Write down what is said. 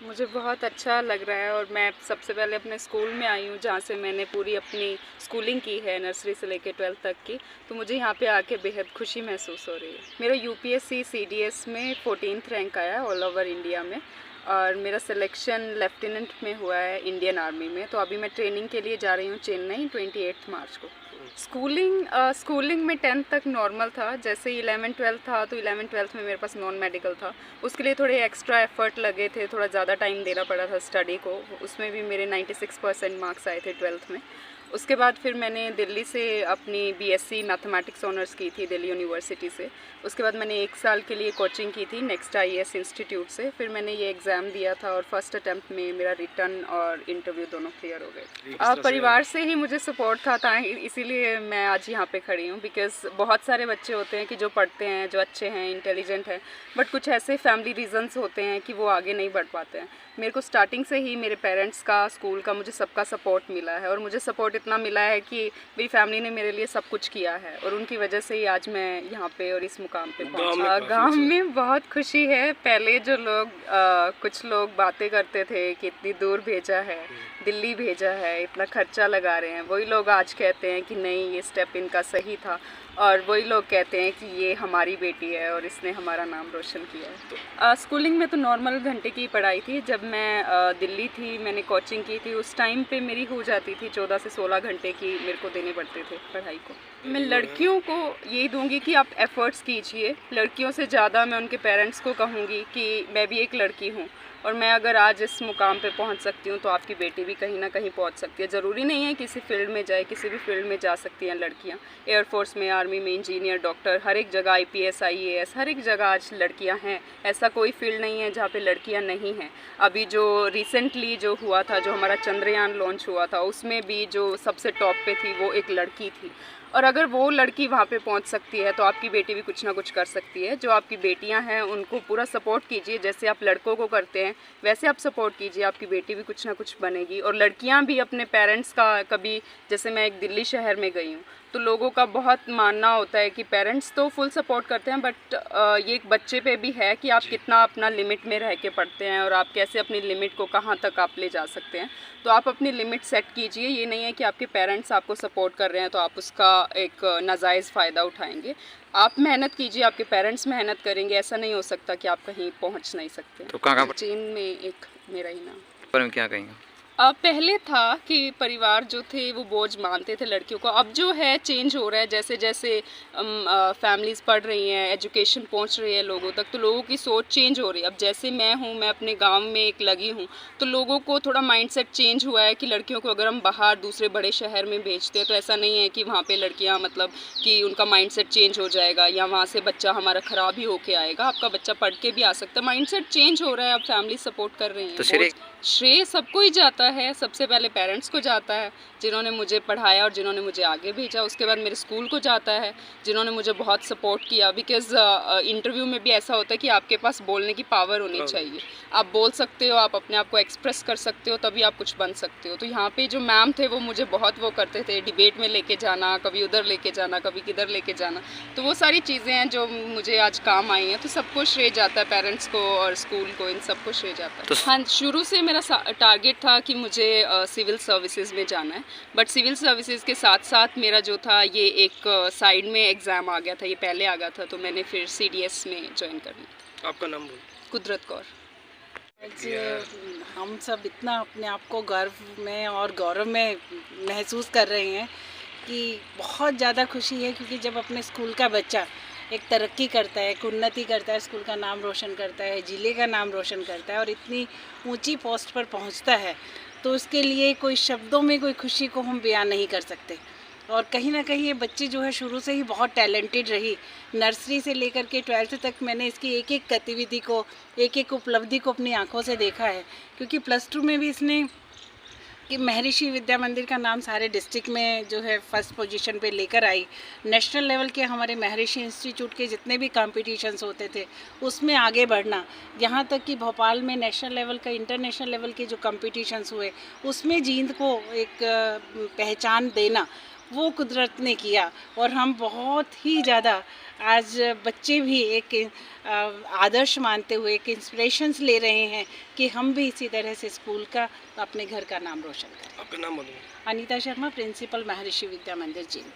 मुझे बहुत अच्छा लग रहा है और मैं सबसे पहले अपने स्कूल में आई हूँ जहाँ से मैंने पूरी अपनी स्कूलिंग की है, नर्सरी से लेकर 12th तक की। तो मुझे यहाँ पे आके बेहद खुशी महसूस हो रही है। मेरा यूपीएससी सीडीएस में 14th रैंक आया है ऑल ओवर इंडिया में, और मेरा सिलेक्शन लेफ्टिनेंट में हुआ है इंडियन आर्मी में। तो अभी मैं ट्रेनिंग के लिए जा रही हूँ चेन्नई 28 मार्च को। स्कूलिंग में 10th तक नॉर्मल था। जैसे 11-12 था तो 11-12 में मेरे पास नॉन मेडिकल था, उसके लिए थोड़े एक्स्ट्रा एफर्ट लगे थे, थोड़ा ज़्यादा टाइम देना पड़ा था स्टडी को। उसमें भी मेरे 96% मार्क्स आए थे 12th में। उसके बाद फिर मैंने दिल्ली से अपनी बीएससी मैथमेटिक्स ऑनर्स की थी दिल्ली यूनिवर्सिटी से। उसके बाद मैंने 1 साल के लिए कोचिंग की थी नेक्स्ट आईएएस इंस्टीट्यूट से। फिर मैंने ये एग्ज़ाम दिया था और फर्स्ट अटैम्प्ट में मेरा रिटर्न और इंटरव्यू दोनों क्लियर हो गए। परिवार से ही मुझे सपोर्ट था इसीलिए मैं आज यहाँ पे खड़ी हूँ। बिकॉज़ बहुत सारे बच्चे होते हैं कि जो पढ़ते हैं, जो अच्छे हैं, इंटेलिजेंट हैं, बट कुछ ऐसे फैमिली रीज़न्स होते हैं कि वो आगे नहीं बढ़ पाते हैं। मेरे को स्टार्टिंग से ही मेरे पेरेंट्स का, स्कूल का, मुझे सबका सपोर्ट मिला है। और मुझे सपोर्ट इतना मिला है कि मेरी फैमिली ने मेरे लिए सब कुछ किया है, और उनकी वजह से ही आज मैं यहाँ पे और इस मुकाम पे पहुँचा। गाँव में बहुत खुशी है। पहले जो लोग कुछ लोग बातें करते थे कि इतनी दूर भेजा है, दिल्ली भेजा है, इतना खर्चा लगा रहे हैं, वही लोग आज कहते हैं कि नहीं, ये स्टेप इनका सही था। और वही लोग कहते हैं कि ये हमारी बेटी है और इसने हमारा नाम रोशन किया है। स्कूलिंग में तो नॉर्मल घंटे की पढ़ाई थी। जब मैं दिल्ली थी, मैंने कोचिंग की थी, उस टाइम पे मेरी हो जाती थी 14 से 16 घंटे की मेरे को देने पड़ते थे पढ़ाई को। मैं लड़कियों को यही दूंगी कि आप एफ़र्ट्स कीजिए। लड़कियों से ज़्यादा मैं उनके पेरेंट्स को कहूँगी कि मैं भी एक लड़की हूँ, और मैं अगर आज इस मुकाम पे पहुंच सकती हूँ तो आपकी बेटी भी कहीं ना कहीं पहुंच सकती है। ज़रूरी नहीं है किसी फील्ड में जाए, किसी भी फील्ड में जा सकती हैं लड़कियाँ। एयरफोर्स में, आर्मी में, इंजीनियर, डॉक्टर, हर एक जगह, आईपीएस, आईएएस, हर एक जगह आज लड़कियाँ हैं। ऐसा कोई फील्ड नहीं है जहाँ पे लड़कियाँ नहीं हैं। अभी जो रिसेंटली जो हुआ था, जो हमारा चंद्रयान लॉन्च हुआ था, उसमें भी जो सबसे टॉप पे थी वो एक लड़की थी। और अगर वो लड़की वहाँ पे पहुँच सकती है तो आपकी बेटी भी कुछ ना कुछ कर सकती है। जो आपकी बेटियाँ हैं उनको पूरा सपोर्ट कीजिए, जैसे आप लड़कों को करते हैं वैसे आप सपोर्ट कीजिए, आपकी बेटी भी कुछ ना कुछ बनेगी। और लड़कियाँ भी अपने पेरेंट्स का कभी, जैसे मैं एक दिल्ली शहर में गई हूँ तो लोगों का बहुत मानना होता है कि पेरेंट्स तो फुल सपोर्ट करते हैं, बट ये एक बच्चे पे भी है कि आप कितना अपना लिमिट में रह के पढ़ते हैं और आप कैसे अपनी लिमिट को कहाँ तक आप ले जा सकते हैं। तो आप अपनी लिमिट सेट कीजिए। ये नहीं है कि आपके पेरेंट्स आपको सपोर्ट कर रहे हैं तो आप उसका एक नाजायज़ फ़ायदा उठाएंगे। आप मेहनत कीजिए, आपके पेरेंट्स मेहनत करेंगे, ऐसा नहीं हो सकता कि आप कहीं पहुंच नहीं सकते। तो कहाँ चीन में एक मेरा ही नाम पर क्या कहेंगे? पहले था कि परिवार जो थे वो बोझ मानते थे लड़कियों को। अब जो है चेंज हो रहा है, जैसे जैसे फैमिलीज़ पढ़ रही हैं, एजुकेशन पहुंच रही है लोगों तक, तो लोगों की सोच चेंज हो रही है। अब जैसे मैं हूं, मैं अपने गांव में एक लगी हूं, तो लोगों को थोड़ा माइंडसेट चेंज हुआ है कि लड़कियों को अगर हम बाहर दूसरे बड़े शहर में भेजते हैं तो ऐसा नहीं है कि वहाँ पर लड़कियाँ, मतलब कि उनका माइंडसेट चेंज हो जाएगा या वहाँ से बच्चा हमारा ख़राब ही होके आएगा। आपका बच्चा पढ़ के भी आ सकता है। माइंडसेट चेंज हो रहा है, अब फैमिली सपोर्ट कर रही हैं। श्रेय सबको ही जाता है। सबसे पहले पेरेंट्स को जाता है जिन्होंने मुझे पढ़ाया और जिन्होंने मुझे आगे भेजा। उसके बाद मेरे स्कूल को जाता है जिन्होंने मुझे बहुत सपोर्ट किया। बिकॉज़ इंटरव्यू में भी ऐसा होता है कि आपके पास बोलने की पावर होनी चाहिए। आप बोल सकते हो, आप अपने आप को एक्सप्रेस कर सकते हो, तभी आप कुछ बन सकते हो। तो यहाँ पे जो मैम थे वो मुझे बहुत वो करते थे, डिबेट में लेके जाना, कभी उधर लेके जाना, कभी किधर लेके जाना। तो वो सारी चीज़ें हैं जो मुझे आज काम आई हैं। तो सबको श्रेय जाता है, पेरेंट्स को और स्कूल को, इन सबको श्रेय जाता है। हाँ, शुरू से मेरा टारगेट था कि मुझे सिविल सर्विसेज में जाना है, बट सिविल सर्विसेज के साथ साथ मेरा जो था ये एक साइड में एग्ज़ाम आ गया था, ये पहले आ गया था, तो मैंने फिर सीडीएस में ज्वाइन कर लिया। आपका नाम बोल? कुदरत कौर। आज हम सब इतना अपने आप को गर्व में और गौरव में महसूस कर रहे हैं कि बहुत ज़्यादा खुशी है, क्योंकि जब अपने स्कूल का बच्चा एक तरक्की करता है, एक उन्नति करता है, स्कूल का नाम रोशन करता है, ज़िले का नाम रोशन करता है और इतनी ऊंची पोस्ट पर पहुंचता है, तो उसके लिए कोई शब्दों में कोई खुशी को हम बयान नहीं कर सकते। और कहीं ना कहीं ये बच्ची जो है शुरू से ही बहुत टैलेंटेड रही। नर्सरी से लेकर के 12th तक मैंने इसकी एक एक गतिविधि को, एक एक उपलब्धि को अपनी आंखों से देखा है। क्योंकि +2 में भी इसने कि महर्षि विद्या मंदिर का नाम सारे डिस्ट्रिक्ट में जो है फर्स्ट पोजीशन पे लेकर आई। नेशनल लेवल के हमारे महर्षि इंस्टीट्यूट के जितने भी कॉम्पिटिशन्स होते थे उसमें आगे बढ़ना, यहाँ तक कि भोपाल में नेशनल लेवल का, इंटरनेशनल लेवल के जो कॉम्पिटिशन्स हुए उसमें जींद को एक पहचान देना, वो कुदरत ने किया और हम बहुत ही ज़्यादा आज बच्चे भी एक आदर्श मानते हुए एक इंस्पिरेशंस ले रहे हैं कि हम भी इसी तरह से स्कूल का अपने घर का नाम रोशन करें। आपका नाम बोलिए। अनीता शर्मा, प्रिंसिपल महर्षि विद्या मंदिर जींद।